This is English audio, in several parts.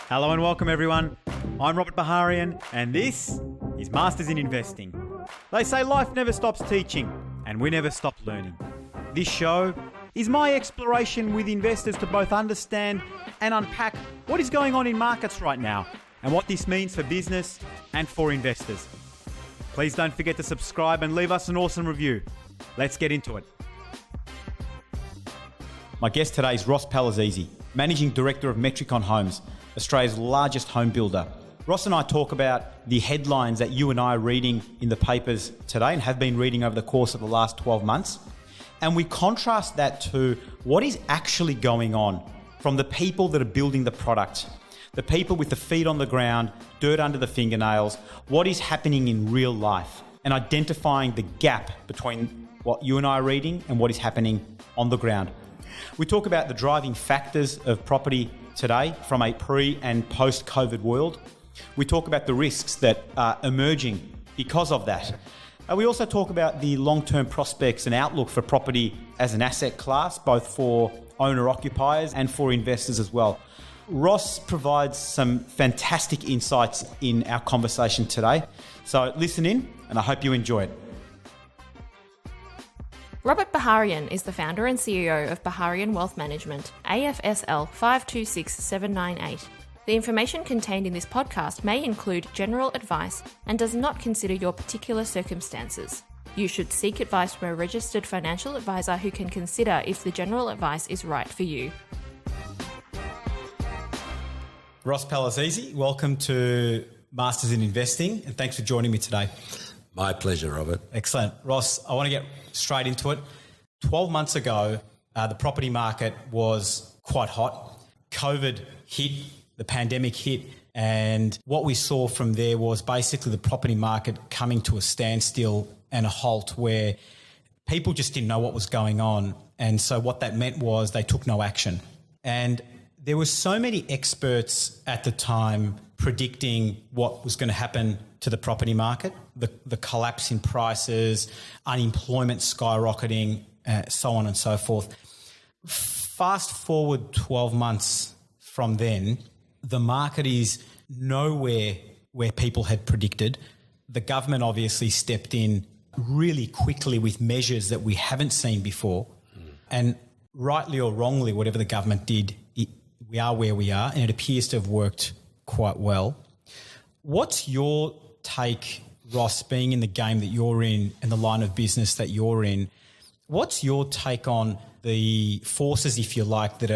Hello and welcome everyone. I'm Robert Baharian and this is Masters in Investing. They say life never stops teaching and we never stop learning. This show is my exploration with investors to both understand and unpack what is going on in markets right now and what this means for business and for investors. Please don't forget to subscribe and leave us an awesome review. Let's get into it. My guest today is Ross Palazzesi, Managing Director of Metricon Homes, Australia's largest home builder. Ross and I talk about the headlines that you and I are reading in the papers today and have been reading over the course of the last 12 months. And we contrast that to what is actually going on from the people that are building the product, the people with the feet on the ground, dirt under the fingernails, what is happening in real life, and identifying the gap between what you and I are reading and what is happening on the ground. We talk about the driving factors of property today from a pre- and post-COVID world. We talk about the risks that are emerging because of that. We also talk about the long-term prospects and outlook for property as an asset class, both for owner-occupiers and for investors as well. Ross provides some fantastic insights in our conversation today. So listen in, and I hope you enjoy it. Robert Baharian is the founder and CEO of Baharian Wealth Management, AFSL 526798. The information contained in this podcast may include general advice and does not consider your particular circumstances. You should seek advice from a registered financial advisor who can consider if the general advice is right for you. Ross Palazzesi, welcome to Masters in Investing, and thanks for joining me today. My pleasure, Robert. Excellent. Ross, I want to get straight into it. 12 months ago, the property market was quite hot. COVID hit, the pandemic hit, and what we saw from there was basically the property market coming to a standstill and a halt where people just didn't know what was going on. And so what that meant was they took no action. And there were so many experts at the time predicting what was going to happen to the property market, the collapse in prices, unemployment skyrocketing, so on and so forth. Fast forward 12 months from then, the market is nowhere where people had predicted. The government obviously stepped in really quickly with measures that we haven't seen before. And rightly or wrongly, whatever the government did, we are where we are, and it appears to have worked quite well. What's your take, Ross, being in the game that you're in and the line of business that you're in? What's your take on the forces, if you like, that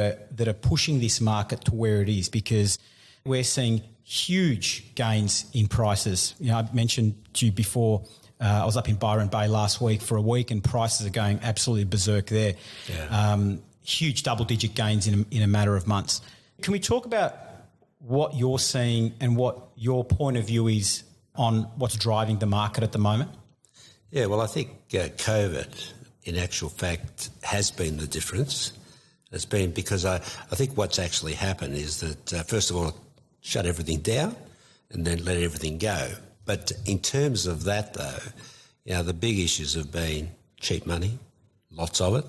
are pushing this market to where it is? Because we're seeing huge gains in prices. You know, I mentioned to you before, I was up in Byron Bay last week for a week, and prices are going absolutely berserk there. Yeah. Huge double-digit gains in a matter of months. Can we talk about what you're seeing and what your point of view is on what's driving the market at the moment? Yeah, well, I think COVID, in actual fact, has been the difference. It's been because I think what's actually happened is that, first of all, shut everything down and then let everything go. But in terms of that, though, you know, the big issues have been cheap money, lots of it.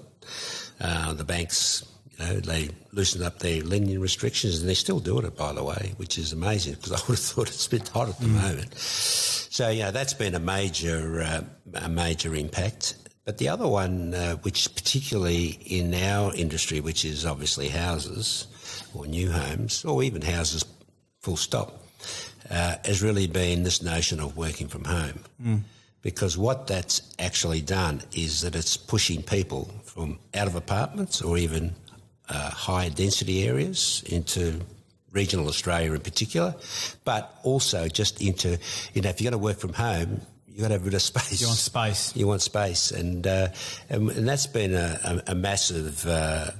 The banks, you know, they loosened up their lending restrictions, and they're still doing it, by the way, which is amazing because I would have thought it's a bit hot at the moment. So, you know, that's been a major impact. But the other one, which particularly in our industry, which is obviously houses or new homes or even houses full stop, has really been this notion of working from home. Because what that's actually done is that it's pushing people from out of apartments or even higher density areas into regional Australia in particular, but also just into, you know, if you're going to work from home, you've got to have a bit of space. You want space. You want space. And that's been a massive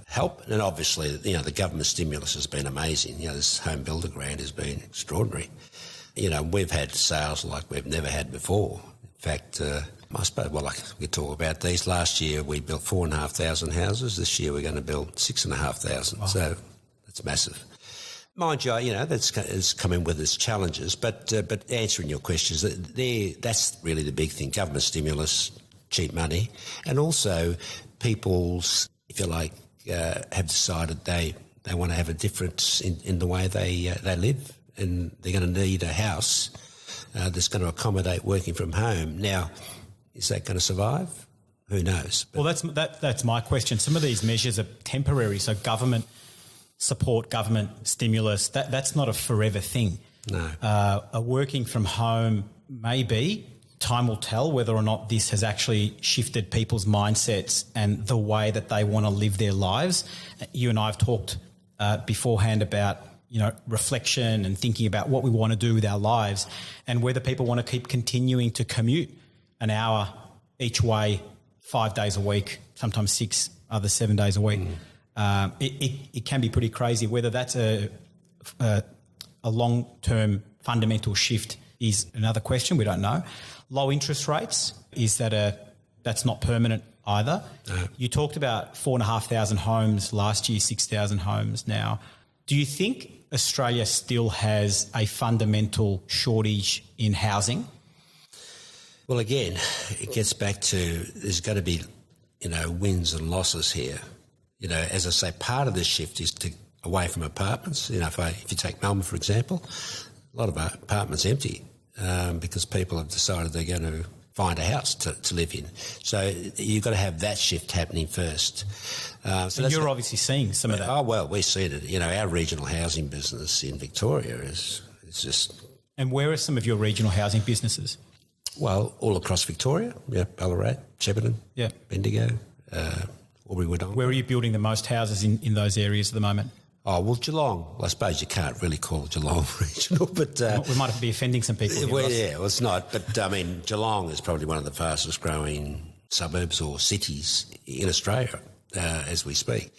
help. And obviously, you know, the government stimulus has been amazing. You know, this home builder grant has been extraordinary. You know, we've had sales like we've never had before. In fact, I suppose, well, like we talk about these. Last year we built 4,500 houses. This year we're going to build 6,500. Wow. So that's massive. Mind you, you know, it's coming with its challenges. But answering your questions, that's really the big thing. Government stimulus, cheap money, and also people's, if you like, have decided they They want to have a difference in the way they live, and they're going to need a house that's going to accommodate working from home. Now, is that going to survive? Who knows? Well, that's my question. Some of these measures are temporary, so government support, government stimulus, that's not a forever thing. No. A working from home may be. Time will tell whether or not this has actually shifted people's mindsets and the way that they want to live their lives. You and I have talked beforehand about, reflection and thinking about what we want to do with our lives and whether people want to keep continuing to commute an hour each way 5 days a week, sometimes 6, other 7 days a week. It can be pretty crazy. Whether that's a long-term fundamental shift is another question. We don't know. Low interest rates, that's not permanent either. No. You talked about 4,500 homes last year, 6,000 homes now. Do you think Australia still has a fundamental shortage in housing? Well, again, it gets back to there's going to be, wins and losses here. As I say, part of the shift is away from apartments. If you take Melbourne, for example, a lot of apartments empty because people have decided they're going to find a house to live in. So you've got to have that shift happening first. So you're obviously seeing some of that. Oh, well, we see it. Our regional housing business in Victoria is just... And where are some of your regional housing businesses? Well, all across Victoria, Ballarat, Shepparton, Bendigo, Albury-Wodonga. Where are you building the most houses in those areas at the moment? Oh, well, Geelong. Well, I suppose you can't really call Geelong regional, but... we might be offending some people here, Well, it's not. But, Geelong is probably one of the fastest growing suburbs or cities in Australia as we speak.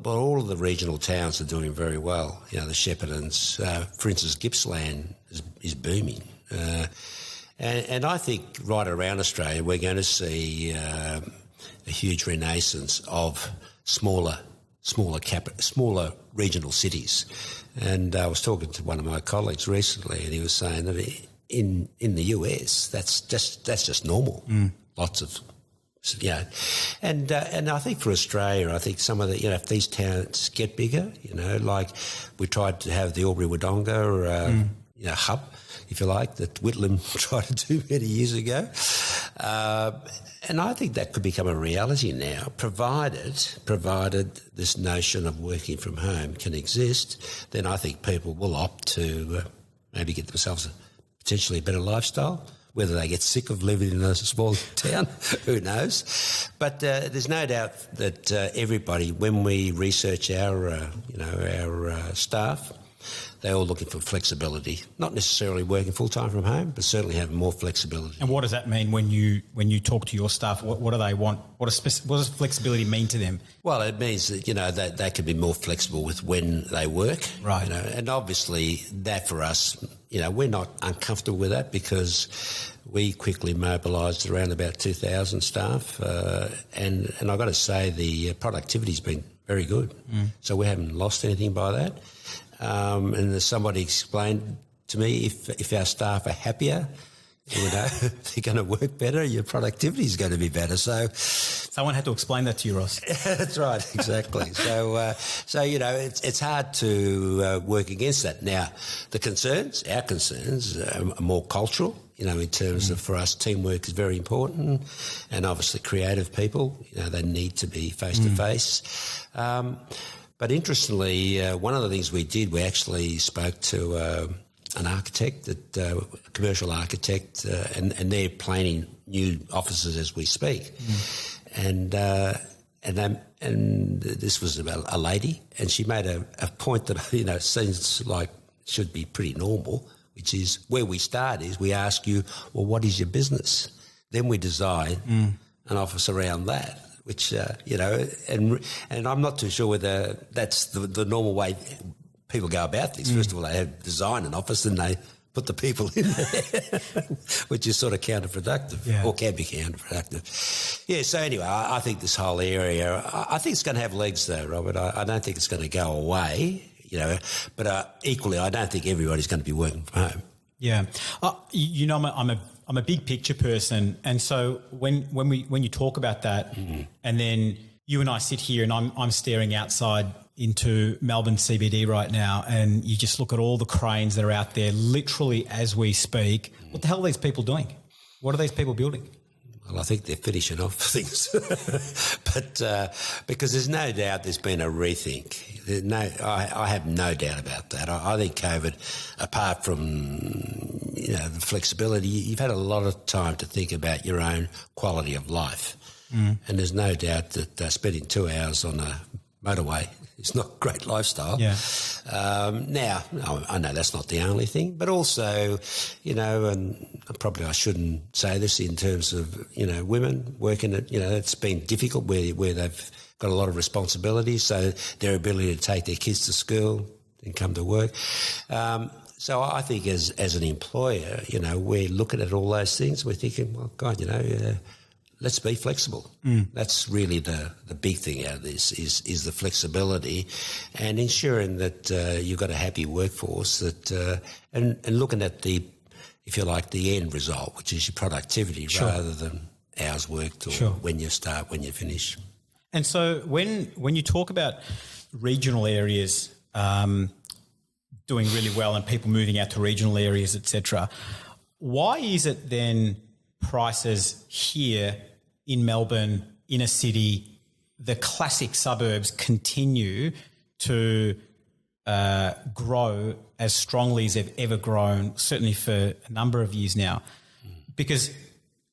But all of the regional towns are doing very well. The Sheppartons, for instance, Gippsland is booming. And I think right around Australia we're going to see a huge renaissance of smaller regional cities. And I was talking to one of my colleagues recently, and he was saying that in the US that's just normal. Lots of and I think for Australia, I think some of the if these towns get bigger, like we tried to have the Albury-Wodonga hub, if you like, that Whitlam tried to do many years ago. And I think that could become a reality now, provided this notion of working from home can exist. Then I think people will opt to maybe get themselves potentially a better lifestyle. Whether they get sick of living in a small town, who knows? But there's no doubt that everybody, when we research our staff, they're all looking for flexibility, not necessarily working full-time from home, but certainly having more flexibility. And what does that mean when you talk to your staff? What do they want? What does flexibility mean to them? Well, it means that, that they can be more flexible with when they work. Right. And obviously that for us, we're not uncomfortable with that because we quickly mobilised around about 2,000 staff. And I've got to say the productivity's been very good. So we haven't lost anything by that. And as somebody explained to me, if our staff are happier, they're going to work better, your productivity is going to be better. So someone had to explain that to you, Ross. That's right, exactly. So it's hard to work against that. Now, our concerns are more cultural. In terms of, for us, teamwork is very important, and obviously creative people, they need to be face to face. But interestingly, one of the things we did, we actually spoke to an architect, a commercial architect, and they're planning new offices as we speak. And this was about a lady, and she made a point that seems like should be pretty normal, which is where we start is we ask you, well, what is your business? Then we design an office around that. Which, and I'm not too sure whether that's the normal way people go about this. First of all, they design an office and they put the people in there, which is sort of counterproductive or can be counterproductive. Yeah, so anyway, I think this whole area, I think it's going to have legs though, Robert. I don't think it's going to go away, but equally I don't think everybody's going to be working from home. Yeah. I'm a big picture person, and so when you talk about that, and then you and I sit here, and I'm staring outside into Melbourne CBD right now and you just look at all the cranes that are out there literally as we speak, what the hell are these people doing? What are these people building? Well, I think they're finishing off things. But because there's no doubt there's been a rethink. I have no doubt about that. I think COVID, apart from, the flexibility, you've had a lot of time to think about your own quality of life. And there's no doubt that spending 2 hours on a motorway is not a great lifestyle. Yeah. Now, I know that's not the only thing, but also, and probably I shouldn't say this in terms of, women working at, it's been difficult where they've got a lot of responsibilities, so their ability to take their kids to school and come to work. So I think as an employer, we're looking at all those things. We're thinking, well, God, let's be flexible. That's really the big thing out of this is the flexibility and ensuring that you've got a happy workforce that and looking at the, if you like, the end result, which is your productivity rather than hours worked or when you start, when you finish. And so when you talk about regional areas doing really well and people moving out to regional areas, etc., why is it then prices here in Melbourne, in a city, the classic suburbs continue to grow as strongly as they've ever grown, certainly for a number of years now? Because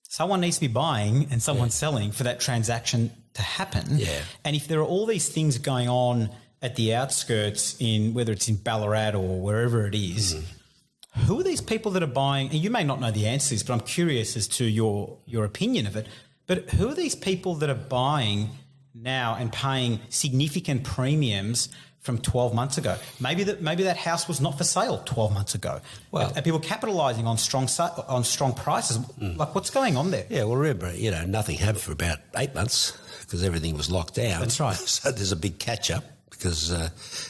someone needs to be buying and someone selling for that transaction to happen. Yeah. And if there are all these things going on at the outskirts in, whether it's in Ballarat or wherever it is, who are these people that are buying? And you may not know the answer to this, but I'm curious as to your opinion of it. But who are these people that are buying now and paying significant premiums from 12 months ago? Maybe that house was not for sale 12 months ago. Well, are people capitalising on strong prices? Like, what's going on there? Yeah, well, remember, nothing happened for about 8 months because everything was locked down. That's right. So there's a big catch-up because,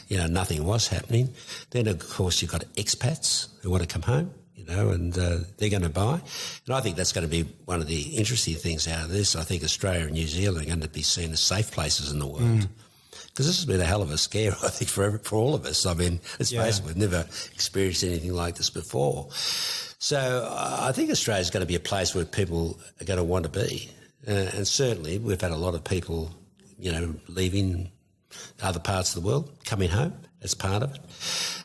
nothing was happening. Then, of course, you've got expats who want to come home, and they're going to buy. And I think that's going to be one of the interesting things out of this. I think Australia and New Zealand are going to be seen as safe places in the world. Because this has been a hell of a scare, I think, for all of us. I mean, let's face it, we've never experienced anything like this before. So I think Australia's going to be a place where people are going to want to be. And certainly we've had a lot of people, leaving other parts of the world, coming home as part of it.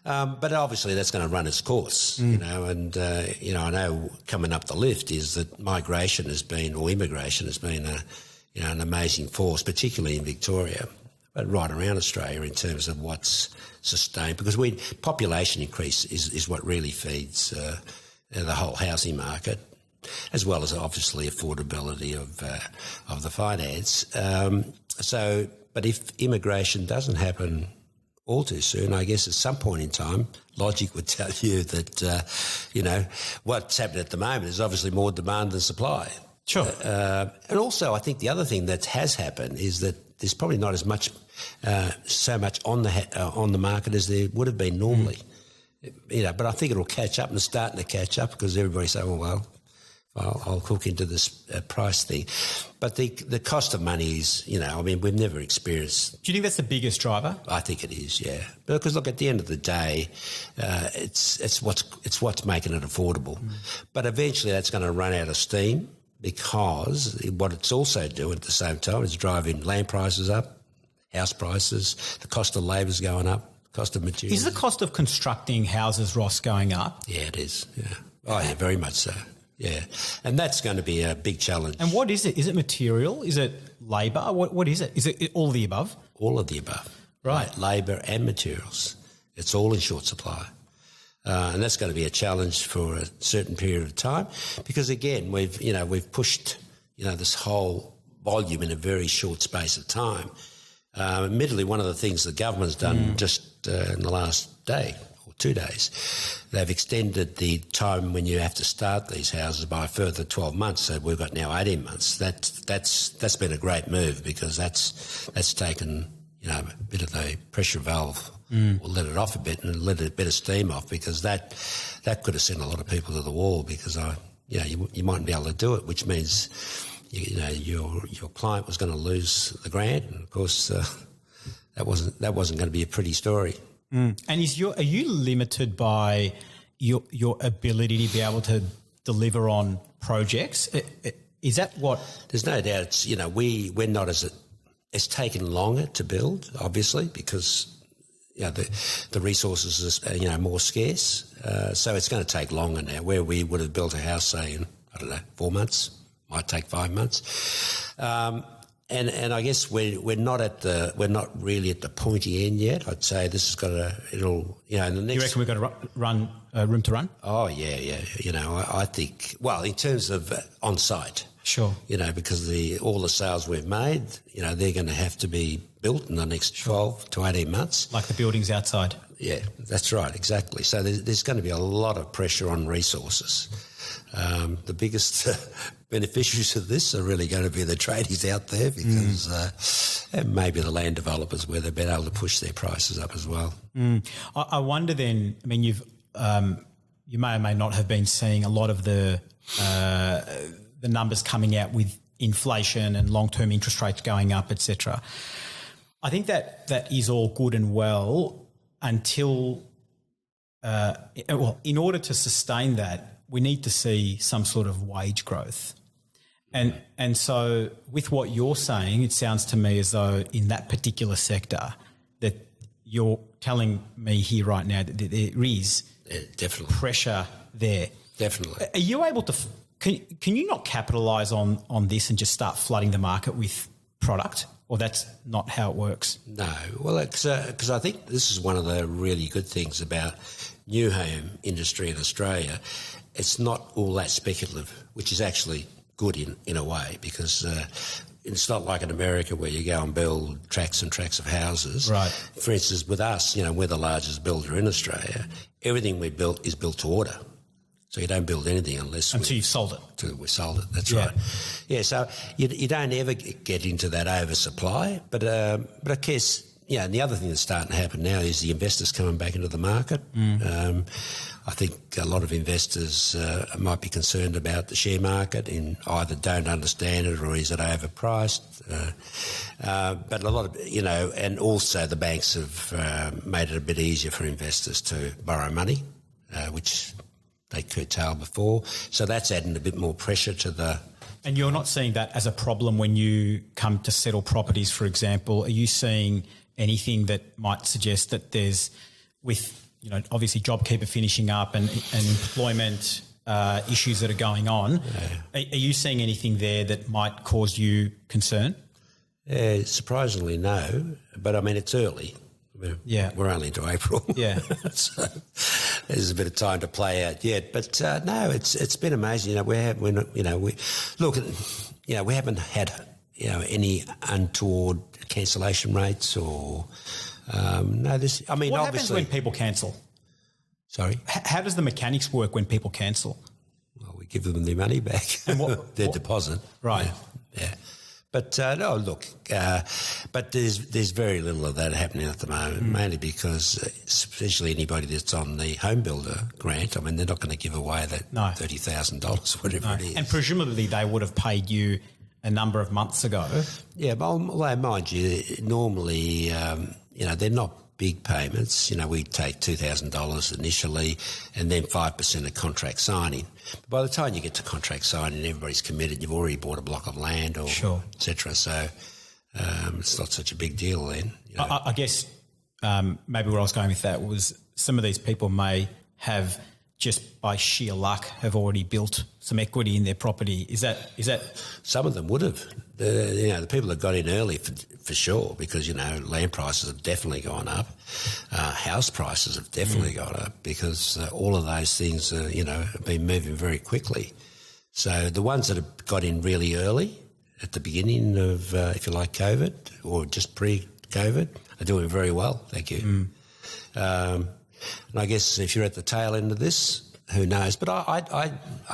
But obviously that's going to run its course, and, I know coming up the lift is that immigration has been an amazing force, particularly in Victoria, but right around Australia in terms of what's sustained, because population increase is what really feeds the whole housing market, as well as obviously affordability of the finance. But if immigration doesn't happen all too soon, I guess at some point in time, logic would tell you that, what's happening at the moment is obviously more demand than supply. Sure. And also I think the other thing that has happened is that there's probably not as much, so much on the market as there would have been normally. But I think it'll catch up and it's starting to catch up because everybody's saying, well, I'll hook into this price thing. But the cost of money is, we've never experienced. Do you think that's the biggest driver? I think it is, yeah. Because look, at the end of the day, it's what's making it affordable. But eventually that's going to run out of steam because what it's also doing at the same time is driving land prices up, house prices, the cost of labour's going up, cost of materials. Is the cost of constructing houses, Ross, going up? Yeah, it is, yeah. Oh, yeah, very much so. Yeah, and that's going to be a big challenge. And what is it? Is it material? Is it labour? What is it? Is it all of the above? All of the above. Right. Labour and materials. It's all in short supply. And that's going to be a challenge for a certain period of time because, again, we've pushed, this whole volume in a very short space of time. Admittedly, one of the things the government's done just in the last day, 2 days, they've extended the time when you have to start these houses by a further 12 months. So we've got now 18 months. That's been a great move because that's taken a bit of the pressure valve, or let it off a bit and let a bit of steam off because that could have sent a lot of people to the wall because you mightn't be able to do it, which means your client was going to lose the grant, and of course. that wasn't going to be a pretty story. And are you limited by your ability to be able to deliver on projects? Is that what? There's no doubt. It's, we're not it's taken longer to build, obviously, because the resources are more scarce. So it's going to take longer now. Where we would have built a house, say, in 4 months, might take 5 months. And I guess we're not really at the pointy end yet. I'd say this has got in the next. You reckon we've got to run room to run? Oh yeah. I think, well, in terms of on site, sure. Because all the sales we've made, they're going to have to be built in the next 12 to 18 months. Like the buildings outside. Yeah, that's right, exactly. So there's going to be a lot of pressure on resources. The biggest beneficiaries of this are really going to be the tradies out there, because and maybe the land developers, where they've been able to push their prices up as well. I wonder then, I mean, you may or may not have been seeing a lot of the numbers coming out with inflation and long-term interest rates going up, etc. I think that is all good and well until, in order to sustain that, we need to see some sort of wage growth. And so with what you're saying, it sounds to me as though in that particular sector that you're telling me here right now that there is definitely pressure there. Definitely. Are you able to can you not capitalise on this and just start flooding the market with product, or that's not how it works? No. Well, because I think this is one of the really good things about new home industry in Australia. It's not all that speculative, which is actually good in a way, because it's not like in America where you go and build tracts and tracts of houses. Right. For instance, with us, we're the largest builder in Australia. Everything we built is built to order. So you don't build anything until you've sold it. Until we sold it, that's right. Yeah, so you don't ever get into that oversupply. But I guess, and the other thing that's starting to happen now is the investors coming back into the market. I think a lot of investors might be concerned about the share market and either don't understand it or is it overpriced. But a lot of, and also the banks have made it a bit easier for investors to borrow money, which they curtailed before. So that's adding a bit more pressure to the... And you're not seeing that as a problem when you come to settle properties, for example. Are you seeing anything that might suggest that there's, with obviously JobKeeper finishing up and employment issues that are going on, are you seeing anything there that might cause you concern? Surprisingly, no. But I mean, it's early. We're only into April. Yeah. So there's a bit of time to play out yet. But no, it's been amazing. We haven't had any untoward cancellation rates or. No, this. I mean, what obviously, happens when people cancel? Sorry, how does the mechanics work when people cancel? Well, we give them their money back, and their deposit, right? Yeah. But no, look. But there's very little of that happening at the moment, mainly because, especially anybody that's on the home builder grant, I mean, they're not going to give away that $30,000, whatever it is. And presumably they would have paid you a number of months ago. Yeah, but mind you, normally, they're not big payments. We take $2,000 initially and then 5% of contract signing. But by the time you get to contract signing, everybody's committed. You've already bought a block of land or et cetera. So it's not such a big deal then. I guess maybe where I was going with that was some of these people may have just by sheer luck have already built some equity in their property. Is that? Some of them would have. The people that got in early for sure, because land prices have definitely gone up, house prices have definitely gone up because all of those things have been moving very quickly. So the ones that have got in really early at the beginning of, if you like, COVID or just pre-COVID are doing very well. Thank you. And I guess if you're at the tail end of this, who knows? But I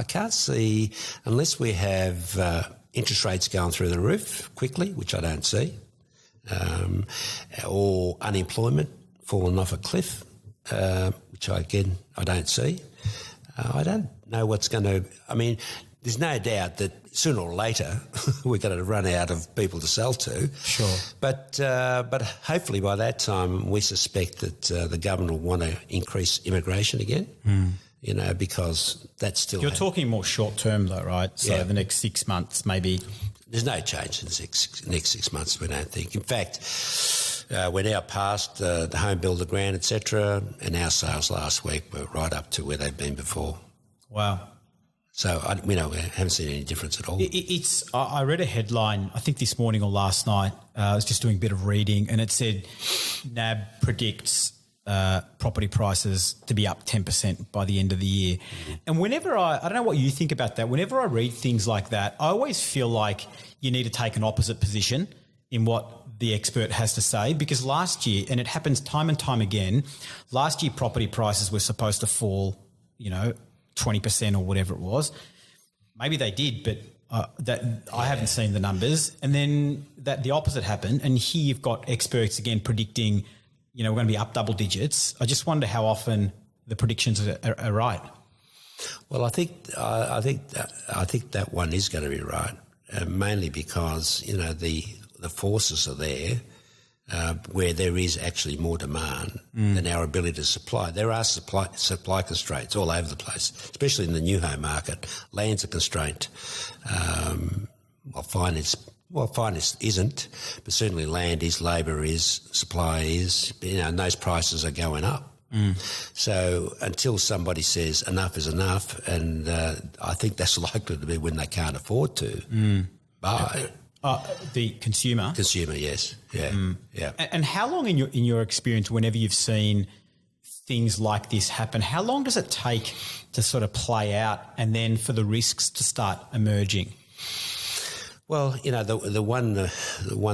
can't see, unless we have interest rates going through the roof quickly, which I don't see, or unemployment falling off a cliff, which I don't see. I don't know what's going to... I mean, there's no doubt that sooner or later we're going to run out of people to sell to. Sure. But hopefully by that time we suspect that the government will want to increase immigration again, because that's still... You're talking more short term though, right? So the next 6 months maybe... There's no change in the next 6 months, we don't think. In fact, we're now past the home builder grant, etc., and our sales last week were right up to where they've been before. Wow. So, we haven't seen any difference at all. I read a headline, I think this morning or last night, I was just doing a bit of reading, and it said NAB predicts property prices to be up 10% by the end of the year. Mm-hmm. And whenever I don't know what you think about that, whenever I read things like that, I always feel like you need to take an opposite position in what the expert has to say, because last year, and it happens time and time again, last year property prices were supposed to fall, 20% or whatever it was. Maybe they did, but I haven't seen the numbers. And then the opposite happened. And here you've got experts again predicting, we're going to be up double digits. I just wonder how often the predictions are right. Well, I think that one is going to be right, mainly because the forces are there. Where there is actually more demand than our ability to supply. There are supply constraints all over the place, especially in the new home market. Land's a constraint. Finance isn't, but certainly land is, labour is, supply is, and those prices are going up. So until somebody says enough is enough, and I think that's likely to be when they can't afford to buy. The consumer? Consumer, yes. Yeah, yeah. And how long in your experience, whenever you've seen things like this happen, how long does it take to sort of play out and then for the risks to start emerging? Well, the one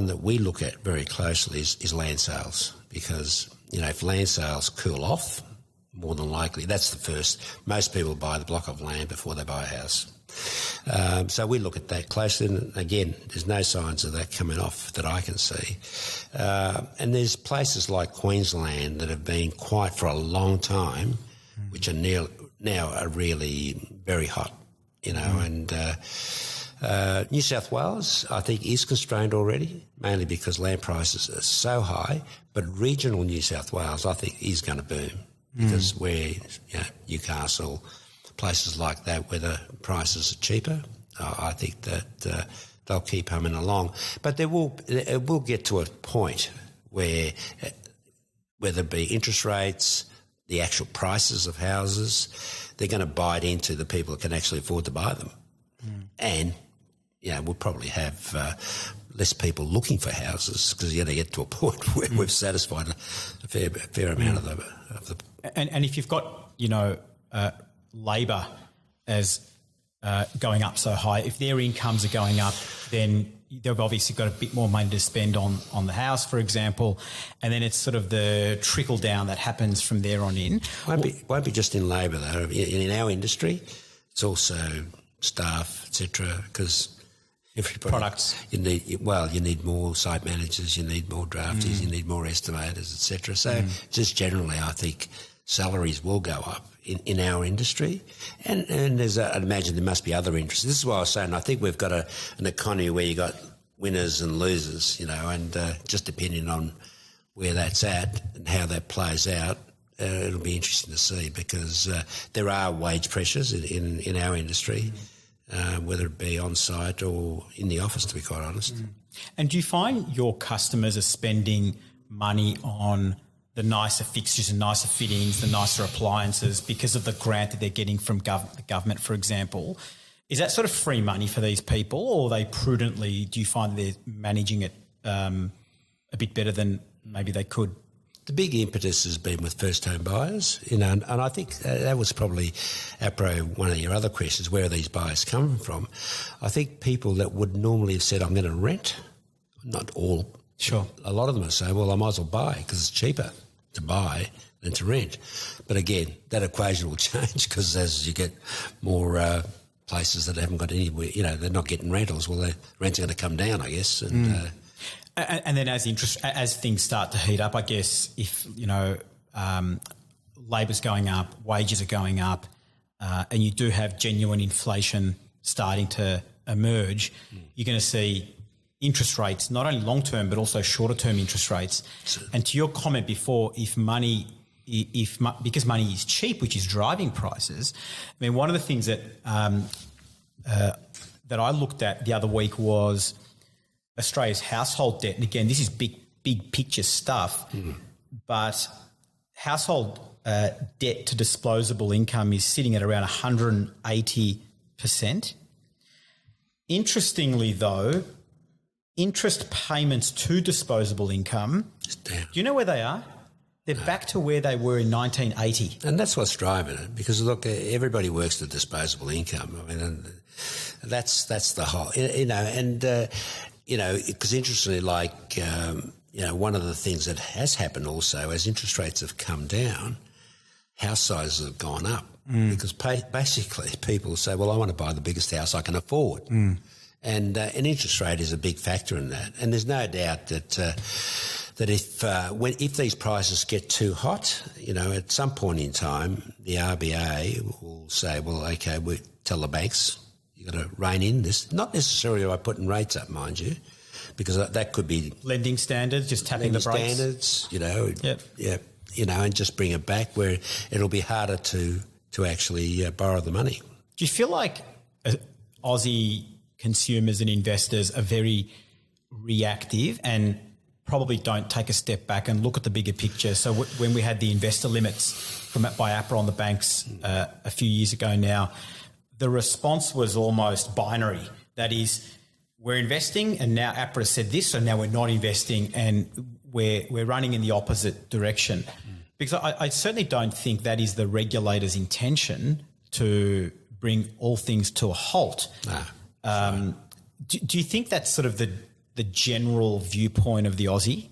that we look at very closely is land sales, because, if land sales cool off, more than likely, that's the first. Most people buy the block of land before they buy a house. So we look at that closely, and again, there's no signs of that coming off that I can see. And there's places like Queensland that have been quiet for a long time, which are now are really very hot, and New South Wales, I think, is constrained already, mainly because land prices are so high, but regional New South Wales, I think, is going to boom, because where, Newcastle, places like that where the prices are cheaper, I think that they'll keep humming along. But it will get to a point where, whether it be interest rates, the actual prices of houses, they're going to bite into the people that can actually afford to buy them. And, we'll probably have less people looking for houses, because you're going to get to a point where we've satisfied a fair amount of the... And if you've got, labour as going up so high, if their incomes are going up, then they've obviously got a bit more money to spend on the house, for example, and then it's sort of the trickle down that happens from there on in. Won't be just in labour though. In our industry, it's also staff, etc. Because everybody products. You need more site managers, you need more draftees, you need more estimators, etc. So just generally, I think salaries will go up in our industry, and I'd imagine there must be other industries. This is why I was saying I think we've got an economy where you got winners and losers, and just depending on where that's at and how that plays out, it'll be interesting to see, because there are wage pressures in our industry, whether it be on site or in the office, to be quite honest. And do you find your customers are spending money on the nicer fixtures and nicer fittings, the nicer appliances, because of the grant that they're getting from the government, for example? Is that sort of free money for these people, or are they prudently, do you find they're managing it a bit better than maybe they could? The big impetus has been with first home buyers, and I think that was probably, apropos one of your other questions, where are these buyers coming from? I think people that would normally have said, I'm going to rent, not all. Sure. A lot of them are saying, well, I might as well buy because it's cheaper to buy than to rent. But again, that equation will change, because as you get more places that haven't got anywhere, they're not getting rentals, well, their rents are going to come down, I guess. And then as things start to heat up, I guess, if, labour's going up, wages are going up, and you do have genuine inflation starting to emerge, you're going to see interest rates, not only long-term but also shorter-term interest rates. And to your comment before, because money is cheap, which is driving prices. I mean, one of the things that that I looked at the other week was Australia's household debt. And again, this is big picture stuff, but household debt to disposable income is sitting at around 180%. Interestingly, though, interest payments to disposable income, do you know where they are? They're back to where they were in 1980. And that's what's driving it, because, look, everybody works to disposable income. I mean, that's the whole, because interestingly, one of the things that has happened also, as interest rates have come down, house sizes have gone up because basically people say, well, I want to buy the biggest house I can afford. And an interest rate is a big factor in that. And there's no doubt that if these prices get too hot, at some point in time, the RBA will say, well, okay, we tell the banks, you've got to rein in this. Not necessarily by putting rates up, mind you, because that could be lending standards, just tapping the brakes. Standards, and just bring it back where it'll be harder to actually borrow the money. Do you feel like Aussie consumers and investors are very reactive and probably don't take a step back and look at the bigger picture? So when we had the investor limits by APRA on the banks a few years ago now, the response was almost binary. That is, we're investing and now APRA said this, so now we're not investing and we're running in the opposite direction. Because I certainly don't think that is the regulator's intention to bring all things to a halt. Do you think that's sort of the general viewpoint of the Aussie?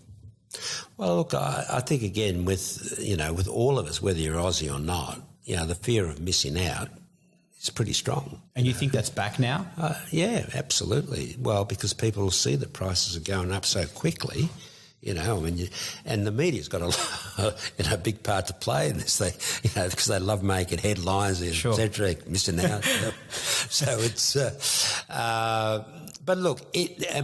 Well, look, I think, again, with all of us, whether you're Aussie or not, the fear of missing out is pretty strong. And you think that's back now? Yeah, absolutely. Well, because people see that prices are going up so quickly, and the media's got a big part to play in this thing, because they love making headlines, etc., missing out. So it's, but look,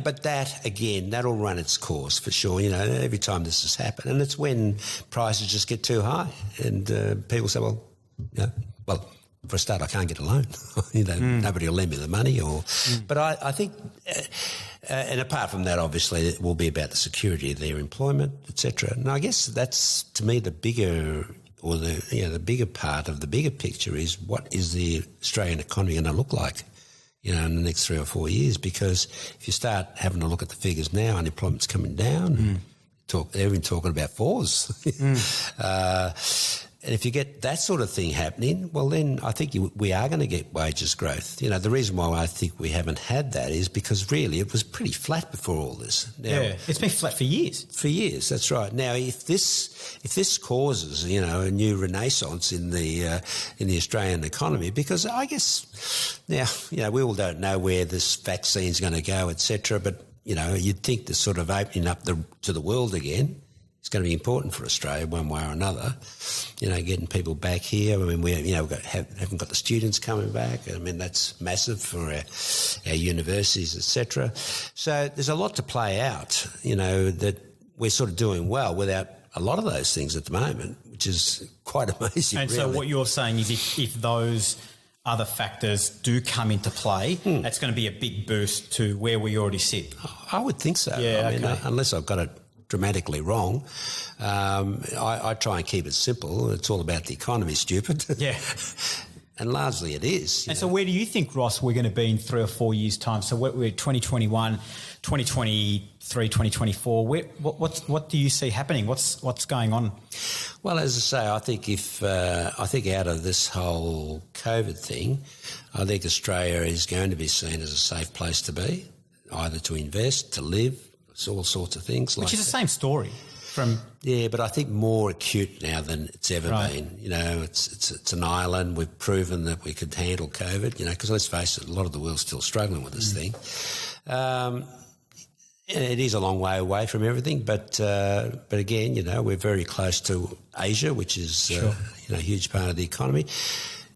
but that again, that'll run its course for sure. Every time this has happened, and it's when prices just get too high, and people say, well, for a start, I can't get a loan. Nobody will lend me the money. But I think, and apart from that, obviously, it will be about the security of their employment, etc. And I guess that's, to me, the bigger part of the bigger picture is what is the Australian economy going to look like, in the next 3 or 4 years? Because if you start having a look at the figures now, unemployment's coming down. They're even talking about fours. And if you get that sort of thing happening, well, then I think we are going to get wages growth. The reason why I think we haven't had that is because really it was pretty flat before all this. Now, it's been flat for years. For years, that's right. Now, if this causes a new renaissance in the Australian economy, because I guess now we all don't know where this vaccine's going to go, etc. But you'd think the sort of opening up to the world again, it's going to be important for Australia one way or another, getting people back here. I mean, we haven't got the students coming back. I mean, that's massive for our universities, etc. So there's a lot to play out, that we're sort of doing well without a lot of those things at the moment, which is quite amazing. And really. So what you're saying is if those other factors do come into play, that's going to be a big boost to where we already sit. I would think so. Yeah, I mean, unless I've got it dramatically wrong. I try and keep it simple. It's all about the economy, stupid. Yeah. And largely it is. And so where do you think, Ross, we're going to be in 3 or 4 years' time? So we're 2021, 2023, 2024. What do you see happening? What's going on? Well, as I say, I think out of this whole COVID thing, I think Australia is going to be seen as a safe place to be, either to invest, to live, all sorts of things. Which is the same story from... Yeah, but I think more acute now than it's ever been. It's an island. We've proven that we could handle COVID, because let's face it, a lot of the world's still struggling with this thing. It is a long way away from everything, but again, we're very close to Asia, which is a huge part of the economy.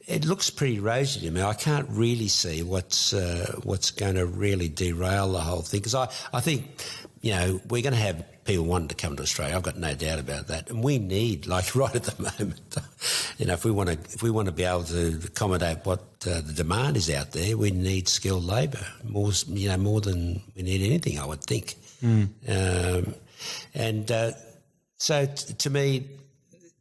It looks pretty rosy to me. I can't really see what's going to really derail the whole thing, because I think, we're going to have people wanting to come to Australia. I've got no doubt about that, and we need, like right at the moment, if we want to be able to accommodate what the demand is out there, we need skilled labour more than we need anything, I would think. So to me,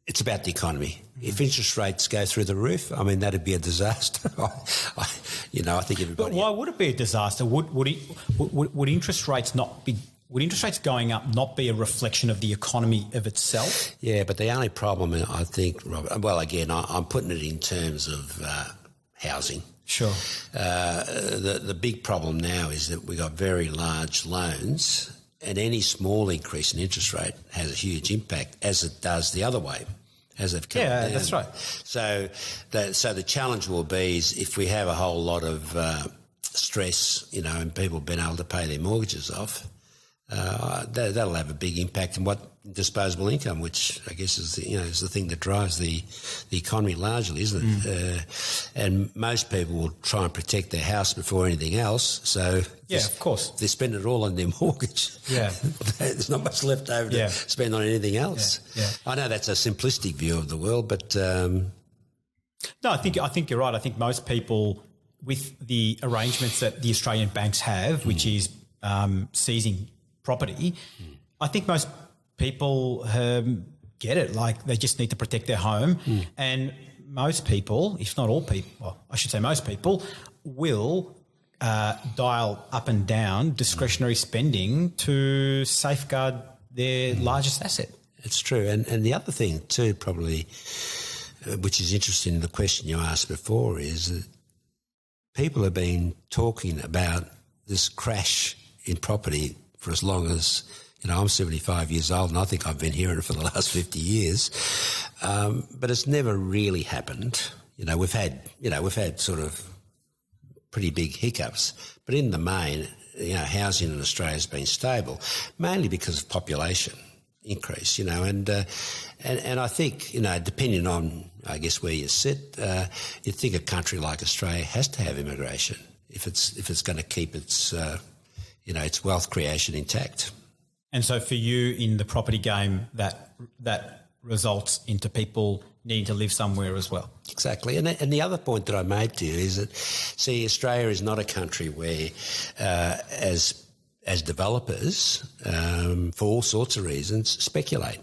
it's about the economy. If interest rates go through the roof, I mean, that'd be a disaster. I think everybody. But why would it be a disaster? Would interest rates not be? Would interest rates going up not be a reflection of the economy of itself? Yeah, but the only problem, I think, Robert. Well, again, I'm putting it in terms of housing. Sure. The big problem now is that we've got very large loans, and any small increase in interest rate has a huge impact, as it does the other way. As they've come down. That's right. So the challenge will be is if we have a whole lot of stress, and people being able to pay their mortgages off, that'll have a big impact on what disposable income, which I guess is the thing that drives the economy largely, isn't it? And most people will try and protect their house before anything else. So of course, they spend it all on their mortgage. Yeah, there's not much left over to spend on anything else. Yeah. I know that's a simplistic view of the world, but no, I think you're right. I think most people, with the arrangements that the Australian banks have, which is seizing property, I think most people get it. Like, they just need to protect their home, and most people, if not all people, well, I should say most people, will dial up and down discretionary spending to safeguard their largest asset. It's true. And the other thing too, probably, which is interesting in the question you asked before, is that people have been talking about this crash in property for as long as, I'm 75 years old, and I think I've been hearing it for the last 50 years. But it's never really happened. We've had sort of pretty big hiccups, but in the main, housing in Australia has been stable, mainly because of population increase, and I think, depending on, I guess, where you sit, you'd think a country like Australia has to have immigration if it's going to keep its its wealth creation intact. And so for you in the property game, that results into people needing to live somewhere as well. Exactly. And the other point that I made to you is that, see, Australia is not a country where, as developers, for all sorts of reasons, speculate.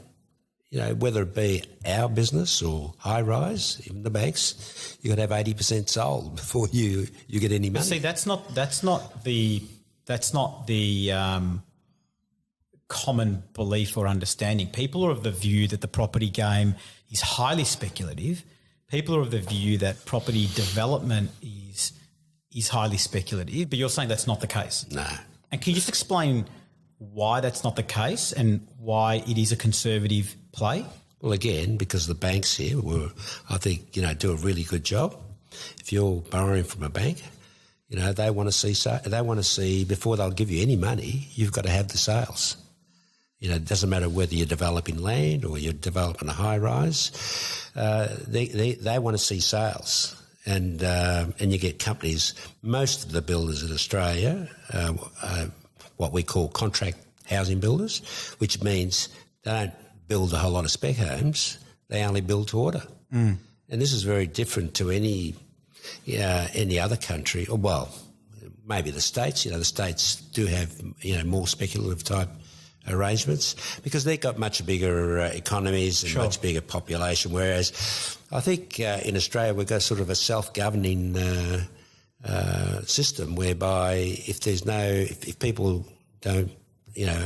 Whether it be our business or high rise, even the banks, you've got to have 80% sold before you get any money. See, that's not the common belief or understanding. People are of the view that the property game is highly speculative. People are of the view that property development is highly speculative, but you're saying that's not the case. No. And can you just explain why that's not the case and why it is a conservative play? Well, again, because the banks here I think, do a really good job. If you're borrowing from a bank, they want to see before they'll give you any money, you've got to have the sales. It doesn't matter whether you're developing land or you're developing a high rise. They want to see sales, and you get companies. Most of the builders in Australia, what we call contract housing builders, which means they don't build a whole lot of spec homes. They only build to order, and this is very different to any other country. Or, well, maybe the States. The States do have more speculative type arrangements because they've got much bigger economies and much bigger population, whereas I think in Australia we've got sort of a self-governing system whereby if people don't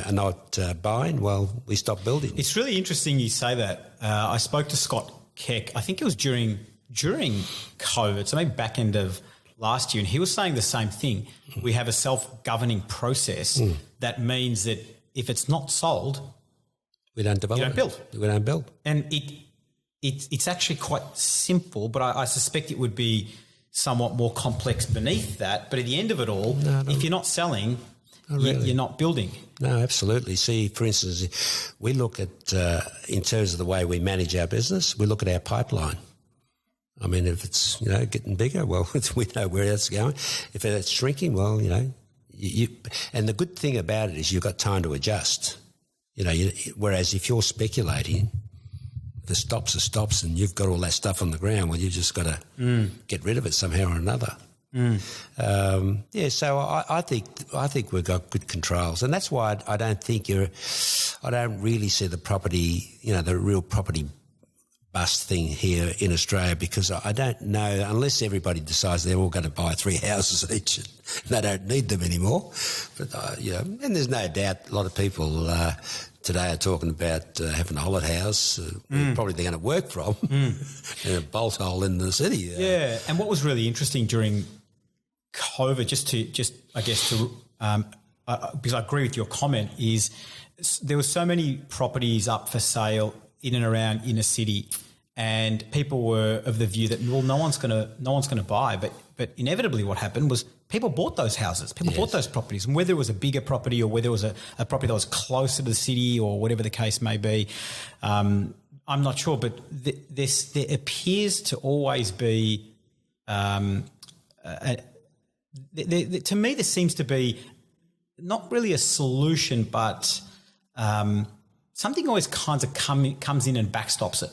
are not buying, well, we stop building. It's really interesting you say that. I spoke to Scott Keck, I think it was during COVID, so maybe back end of last year, and he was saying the same thing. We have a self-governing process that means that if it's not sold, we don't develop. You don't build. We don't build. And it's actually quite simple, but I suspect it would be somewhat more complex beneath that. But at the end of it all, if you're not selling, you're not building. No, absolutely. See, for instance, we look at, in terms of the way we manage our business, we look at our pipeline. I mean, if it's, getting bigger, well, we know where that's going. If it's shrinking, well, and the good thing about it is you've got time to adjust. Whereas if you're speculating, the stops are stops and you've got all that stuff on the ground, well, you just got to get rid of it somehow or another. So I think we've got good controls, and that's why I don't really see the property, the real property bust thing here in Australia, because I don't know, unless everybody decides they're all going to buy 3 houses each and they don't need them anymore. But, and there's no doubt a lot of people today are talking about having a holiday house, probably they're going to work from, in a bolt hole in the city. Yeah, and what was really interesting during COVID, because I agree with your comment, is there were so many properties up for sale in and around inner city, and people were of the view that no one's going to buy, but inevitably what happened was people bought those houses, bought those properties, and whether it was a bigger property or whether it was a property that was closer to the city or whatever the case may be, I'm not sure, but there appears to always be to me, there seems to be not really a solution, but something always kind of comes in and backstops it.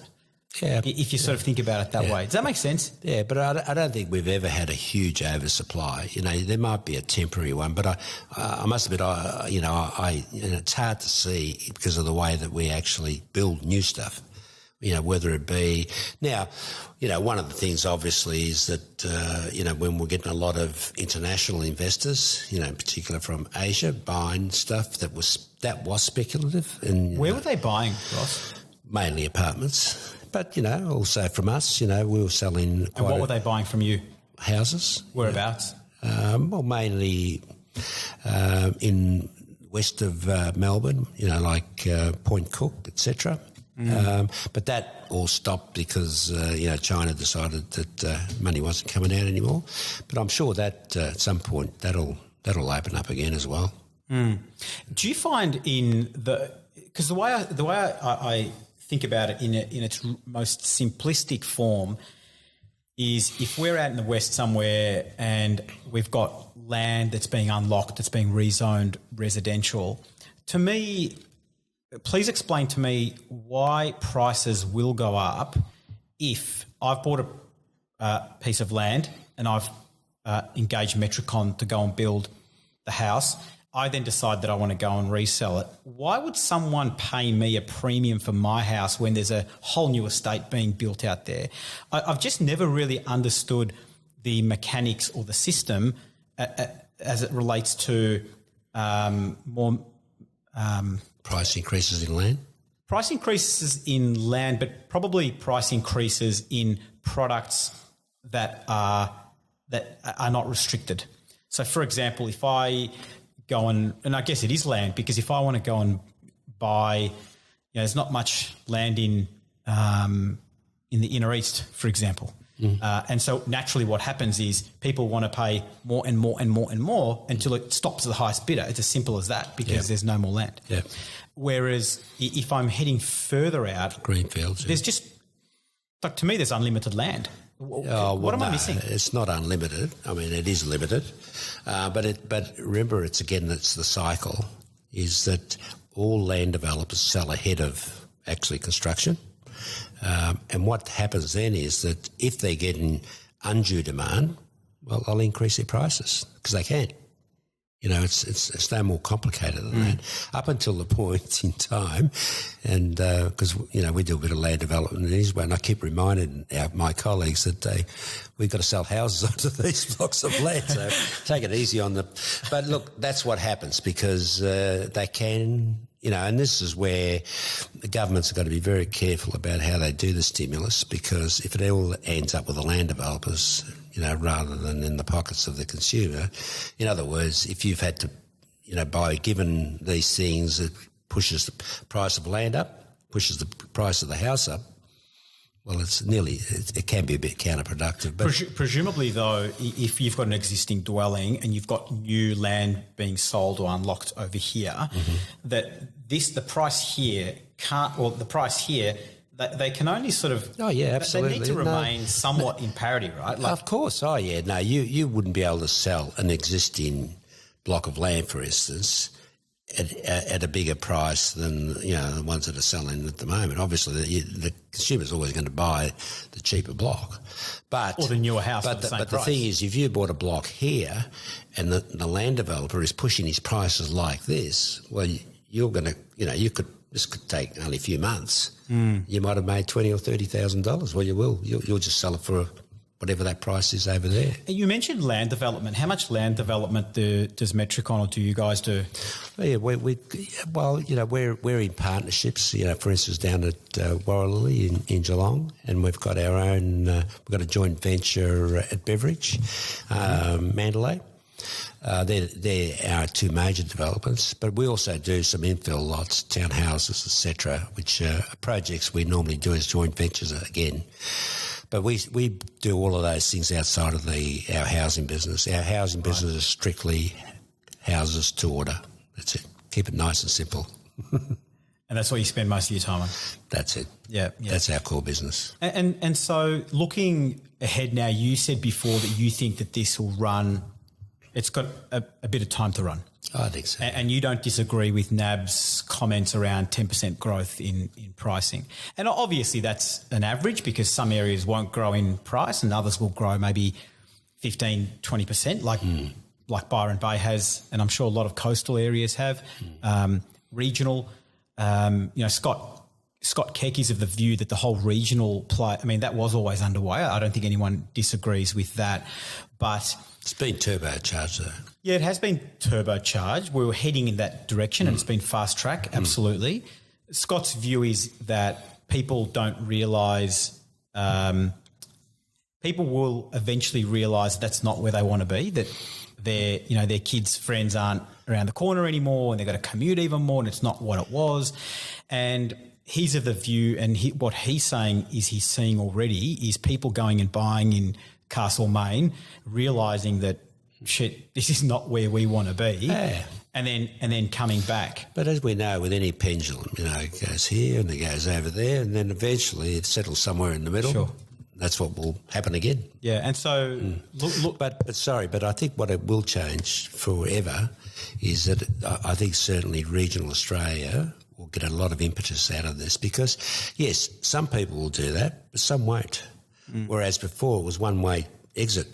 Yeah, if you sort of think about it that way. Does that make sense? Yeah, but I don't think we've ever had a huge oversupply. There might be a temporary one, but I must admit, it's hard to see because of the way that we actually build new stuff. Whether it be now, one of the things obviously is that, when we're getting a lot of international investors, in particular from Asia, buying stuff that was speculative. And where were they buying, Ross? Mainly apartments, but, also from us, we were selling. And what were they buying from you? Houses. Whereabouts? Mainly in west of Melbourne, like Point Cook, etc. But that all stopped because, China decided that money wasn't coming out anymore. But I'm sure that at some point that'll open up again as well. Do you find because the way I think about it in its most simplistic form is if we're out in the West somewhere and we've got land that's being unlocked, that's being rezoned residential, to me, please explain to me why prices will go up if I've bought a piece of land and I've engaged Metricon to go and build the house. I then decide that I want to go and resell it. Why would someone pay me a premium for my house when there's a whole new estate being built out there? I've just never really understood the mechanics or the system as it relates to more... price increases in land? Price increases in land, but probably price increases in products that are not restricted. So, for example, if I go and I guess it is land, because if I want to go and buy, there's not much land in the inner east, for example. And so naturally what happens is people want to pay more and more and more and more until it stops at the highest bidder. It's as simple as that because there's no more land. Yeah. Whereas if I'm heading further out, greenfields, there's just, like, to me, there's unlimited land. What am I missing? It's not unlimited. I mean, it is limited. But remember, it's the cycle, is that all land developers sell ahead of actually construction. And what happens then is that if they're getting undue demand, well, they'll increase their prices because they can. It's no more complicated than that. Up until the point in time, and because, we do a bit of land development in Israel, and I keep reminding my colleagues that we've got to sell houses onto these blocks of land, so take it easy on them. But look, that's what happens because they can... and this is where the governments have got to be very careful about how they do the stimulus, because if it all ends up with the land developers, rather than in the pockets of the consumer, in other words, if you've had to, by given these things, it pushes the price of land up, pushes the price of the house up, well, it can be a bit counterproductive. But presumably, though, if you've got an existing dwelling and you've got new land being sold or unlocked over here, that the price here they can only sort of... Oh, yeah, absolutely. They need to remain somewhat in parity, right? Of course. Oh, yeah. No, you wouldn't be able to sell an existing block of land, for instance, at a bigger price than, the ones that are selling at the moment. Obviously, the consumer's always going to buy the cheaper block. Or the newer house at the same price. But the thing is, if you bought a block here and the land developer is pushing his prices like this, well, you're going to, this could take only a few months. You might have made $20,000 or $30,000. Well, you will. You'll just sell it for whatever that price is over there. You mentioned land development. How much land development does Metricon or do you guys do? Yeah, we're in partnerships. For instance, down at Warrallee in Geelong, and we've got our own. We've got a joint venture at Beveridge, Mandalay. They're our two major developments, but we also do some infill lots, townhouses, etc., which are projects we normally do as joint ventures again. But we do all of those things outside of our housing business. Our housing business is strictly houses to order. That's it. Keep it nice and simple. And that's what you spend most of your time on? That's it. Yeah. That's our core business. And so looking ahead now, you said before that you think that this will run, it's got a bit of time to run. I think so. And you don't disagree with NAB's comments around 10% growth in pricing. And obviously that's an average because some areas won't grow in price and others will grow maybe 15, 20% like Byron Bay has, and I'm sure a lot of coastal areas have. Regional, Scott Keck is of the view that the whole regional play, that was always underway. I don't think anyone disagrees with that. But it's been turbocharged though. Yeah, it has been turbocharged. We were heading in that direction and it's been fast track, absolutely. Scott's view is that people don't realise, people will eventually realise that's not where they want to be, that their kids' friends aren't around the corner anymore and they've got to commute even more and it's not what it was. And he's of the view, and what he's saying is he's seeing already is people going and buying in Castlemaine, realising that, shit, this is not where we want to be, yeah. and then coming back. But as we know, with any pendulum, it goes here and it goes over there, and then eventually it settles somewhere in the middle. Sure. That's what will happen again. Yeah, and so look, but I think what it will change forever is that I think certainly regional Australia will get a lot of impetus out of this because, yes, some people will do that, but some won't. Whereas before it was one-way exit,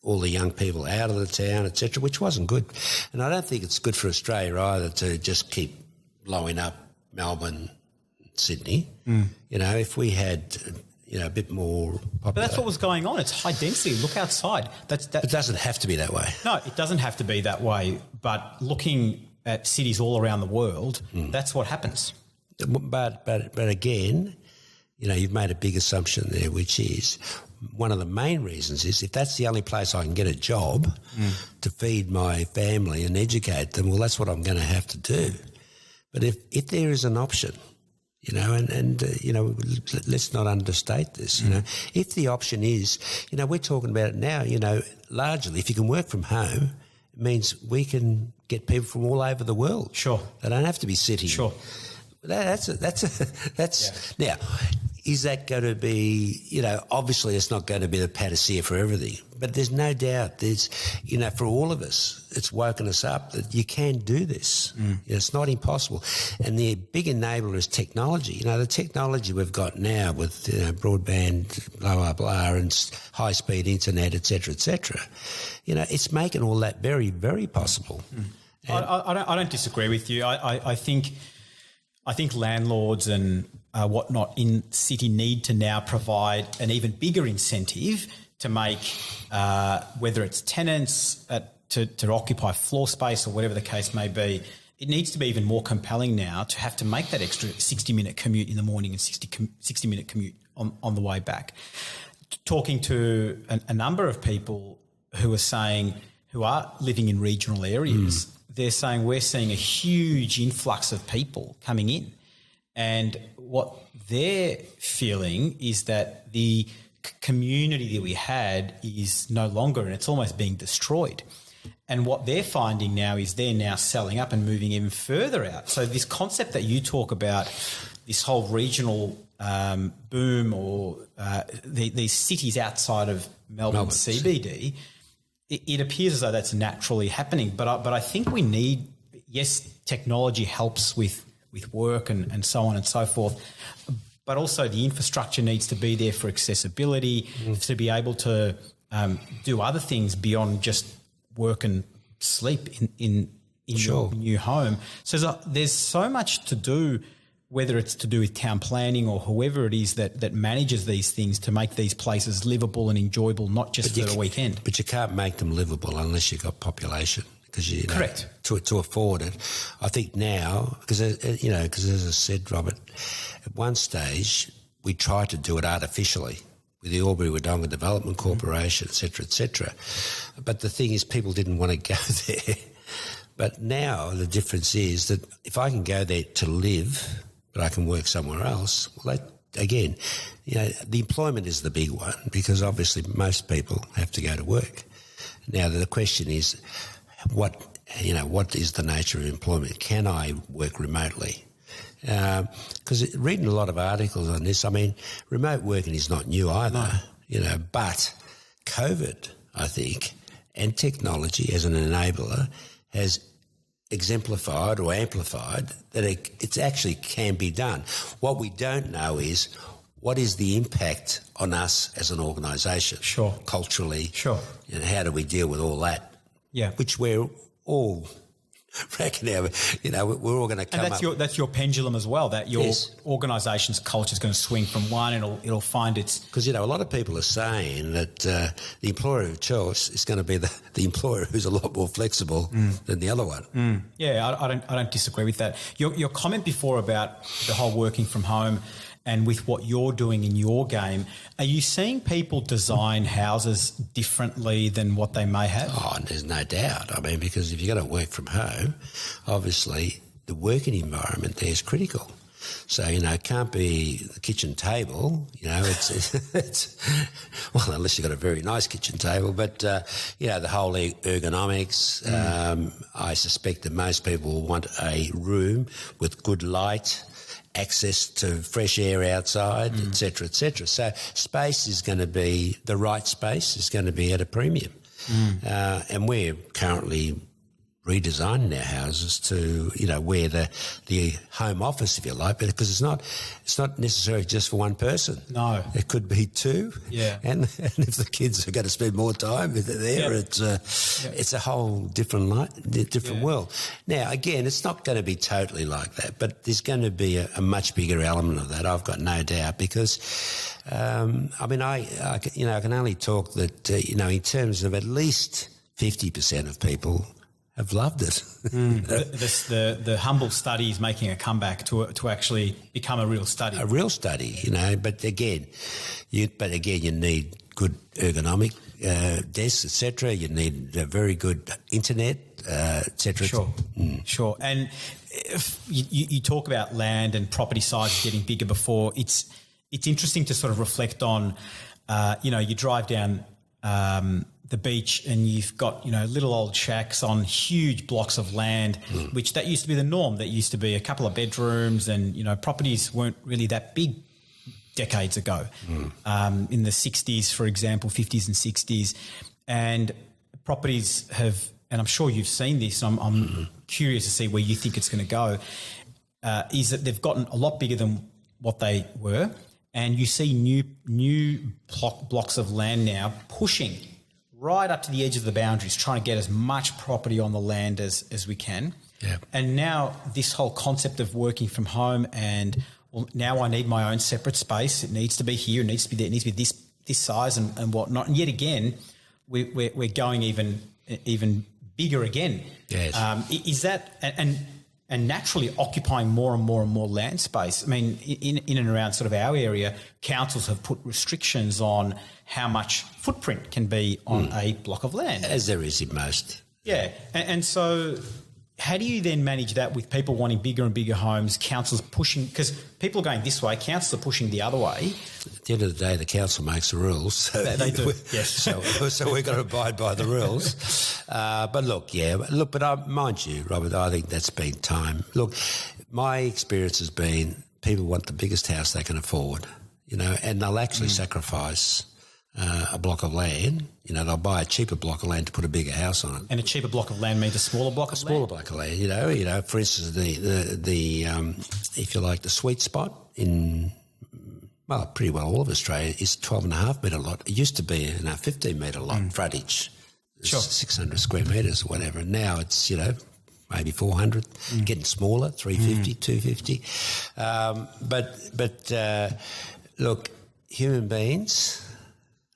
all the young people out of the town, etc., which wasn't good. And I don't think it's good for Australia either to just keep blowing up Melbourne, Sydney. If we had a bit more popular. But that's what was going on. It's high density. Look outside. It doesn't have to be that way. No, it doesn't have to be that way. But looking at cities all around the world, that's what happens. But again, you've made a big assumption there, which is one of the main reasons is if that's the only place I can get a job to feed my family and educate them, well, that's what I'm going to have to do. But if there is an option, let's not understate this, if the option is, we're talking about it now, largely if you can work from home, it means we can get people from all over the world. Sure. They don't have to be sitting. Sure. Now, is that going to be, obviously it's not going to be the panacea for everything, but there's no doubt there's, for all of us, it's woken us up that you can do this. It's not impossible. And the big enabler is technology. The technology we've got now with broadband, blah, blah, blah, and high-speed internet, et cetera, it's making all that very, very possible. I don't disagree with you. I think landlords and whatnot in city need to now provide an even bigger incentive to make, whether it's tenants to occupy floor space or whatever the case may be, it needs to be even more compelling now to have to make that extra 60-minute commute in the morning and 60-minute commute on the way back. Talking to a number of people who are living in regional areas, they're saying we're seeing a huge influx of people coming in. And what they're feeling is that the community that we had is no longer, and it's almost being destroyed. And what they're finding now is they're now selling up and moving even further out. So this concept that you talk about this whole regional boom or these cities outside of Melbourne CBD, it appears as though that's naturally happening. But I think we need, yes, technology helps with work and so on and so forth, but also the infrastructure needs to be there for accessibility, to be able to do other things beyond just work and sleep in your new home. So there's so much to do, whether it's to do with town planning or whoever it is that manages these things to make these places livable and enjoyable, not just for the weekend. But you can't make them livable unless you've got population. Because correct, to afford it. I think now, because as I said, Robert, at one stage we tried to do it artificially with the Albury-Wodonga Development Corporation, et cetera, but the thing is, people didn't want to go there. But now the difference is that if I can go there to live, but I can work somewhere else, well, again, the employment is the big one, because obviously most people have to go to work. Now the question is, what is the nature of employment? Can I work remotely? Because reading a lot of articles on this, I mean, remote working is not new either, but COVID, I think, and technology as an enabler has exemplified or amplified that it actually can be done. What we don't know is what is the impact on us as an organisation, culturally, and how do we deal with all that? Yeah, which we're all reckon we're all going to come up. And that's your pendulum as well, that your organisation's culture is going to swing from one and it'll find its... Because, a lot of people are saying that the employer of choice is going to be the employer who's a lot more flexible than the other one. Yeah, I don't disagree with that. Your comment before about the whole working from home and with what you're doing in your game, are you seeing people design houses differently than what they may have? Oh, there's no doubt. I mean, because if you're going to work from home, obviously the working environment there is critical. So, it can't be the kitchen table, it's well, unless you've got a very nice kitchen table, but, the whole ergonomics, I suspect that most people will want a room with good light, access to fresh air outside, et cetera, et cetera. So space is going to be, the right space is going to be at a premium. And we're currently redesigning our houses to, where the home office, if you like, because it's not necessarily just for one person. No. It could be two. Yeah. And if the kids are going to spend more time there, it's a whole different world. Now, again, it's not going to be totally like that, but there's going to be a much bigger element of that, I've got no doubt, because, I can only talk that, in terms of at least 50% of people have loved it. The humble study is making a comeback to actually become a real study. A real study, But again, you need good ergonomic desks, etc. You need a very good internet, etc. Sure. And if you talk about land and property size getting bigger before. It's interesting to sort of reflect on. You drive down the beach and you've got, little old shacks on huge blocks of land, which that used to be the norm. That used to be a couple of bedrooms and, properties weren't really that big decades ago. In the 60s, for example, 50s and 60s. And properties have, and I'm sure you've seen this, I'm curious to see where you think it's going to go, is that they've gotten a lot bigger than what they were. And you see new blocks of land now pushing right up to the edge of the boundaries, trying to get as much property on the land as we can. Yeah. And now this whole concept of working from home and, well, now I need my own separate space. It needs to be here. It needs to be there. It needs to be this size and whatnot. And yet again, we're going even bigger again. Yes. Is that and naturally occupying more and more and more land space. I mean, in and around sort of our area, councils have put restrictions on how much footprint can be on a block of land. As there is in most. Yeah. And so how do you then manage that with people wanting bigger and bigger homes, councils pushing, because people are going this way, councils are pushing the other way. At the end of the day, the council makes the rules. So they do, yes. So we've got to abide by the rules. But mind you, Robert, I think that's been time. Look, my experience has been people want the biggest house they can afford, and they'll actually sacrifice a block of land. They'll buy a cheaper block of land to put a bigger house on it. And a cheaper block of land means a smaller block of land? A smaller block of land, for instance, the if you like, the sweet spot in, well, pretty well all of Australia is 12.5 metre lot. It used to be a 15 metre lot frontage. Sure. 600 square metres or whatever. And now it's, maybe 400, getting smaller, 350, 250. But look, human beings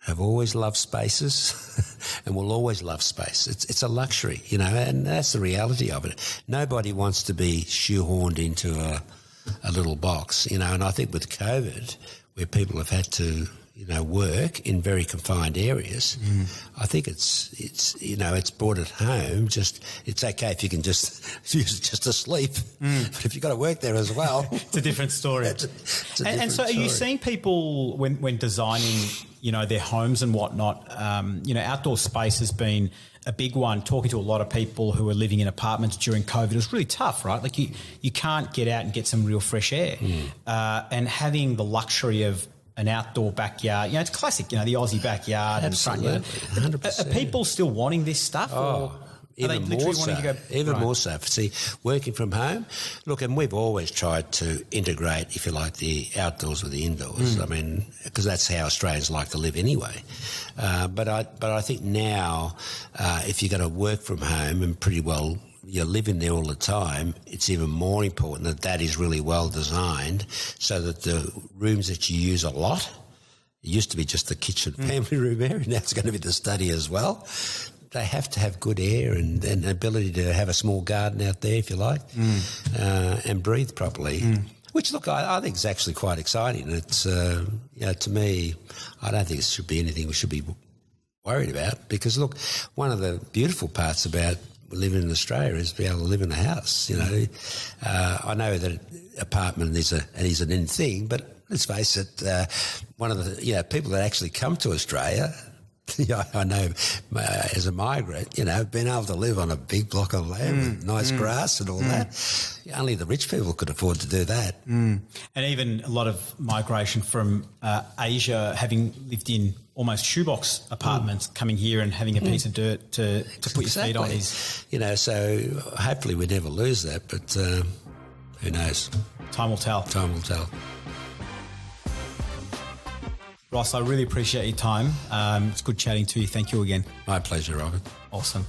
have always loved spaces and will always love space. It's a luxury, and that's the reality of it. Nobody wants to be shoehorned into a little box, and I think with COVID, where people have had to, work in very confined areas, I think it's brought it home. It's okay if you can just use it just to sleep, but if you've got to work there as well, it's a different story. It's a and so, are you seeing people when designing, their homes and whatnot? Outdoor space has been a big one. Talking to a lot of people who are living in apartments during COVID, it was really tough, right? Like you can't get out and get some real fresh air, and having the luxury of an outdoor backyard, it's classic, the Aussie backyard and front yard. 100%. Are people still wanting this stuff? Or even more so. More so. See, working from home, look, and we've always tried to integrate, if you like, the outdoors with the indoors. I mean, because that's how Australians like to live anyway. But I think now, if you're going to work from home and pretty well you're living there all the time, it's even more important that is really well designed so that the rooms that you use a lot, it used to be just the kitchen family room area, now it's going to be the study as well. They have to have good air and ability to have a small garden out there, if you like, and breathe properly. Which, look, I think is actually quite exciting. It's, to me, I don't think it should be anything we should be worried about because, look, one of the beautiful parts about living in Australia is to be able to live in a house, I know that apartment is an in thing, but let's face it, one of the, people that actually come to Australia, I know as a migrant, being able to live on a big block of land with nice grass and all that, only the rich people could afford to do that. And even a lot of migration from Asia, having lived in almost shoebox apartments, coming here and having a piece of dirt to put your feet on is... so hopefully we never lose that, but who knows? Time will tell. Time will tell. Ross, I really appreciate your time. It's good chatting to you. Thank you again. My pleasure, Robert. Awesome.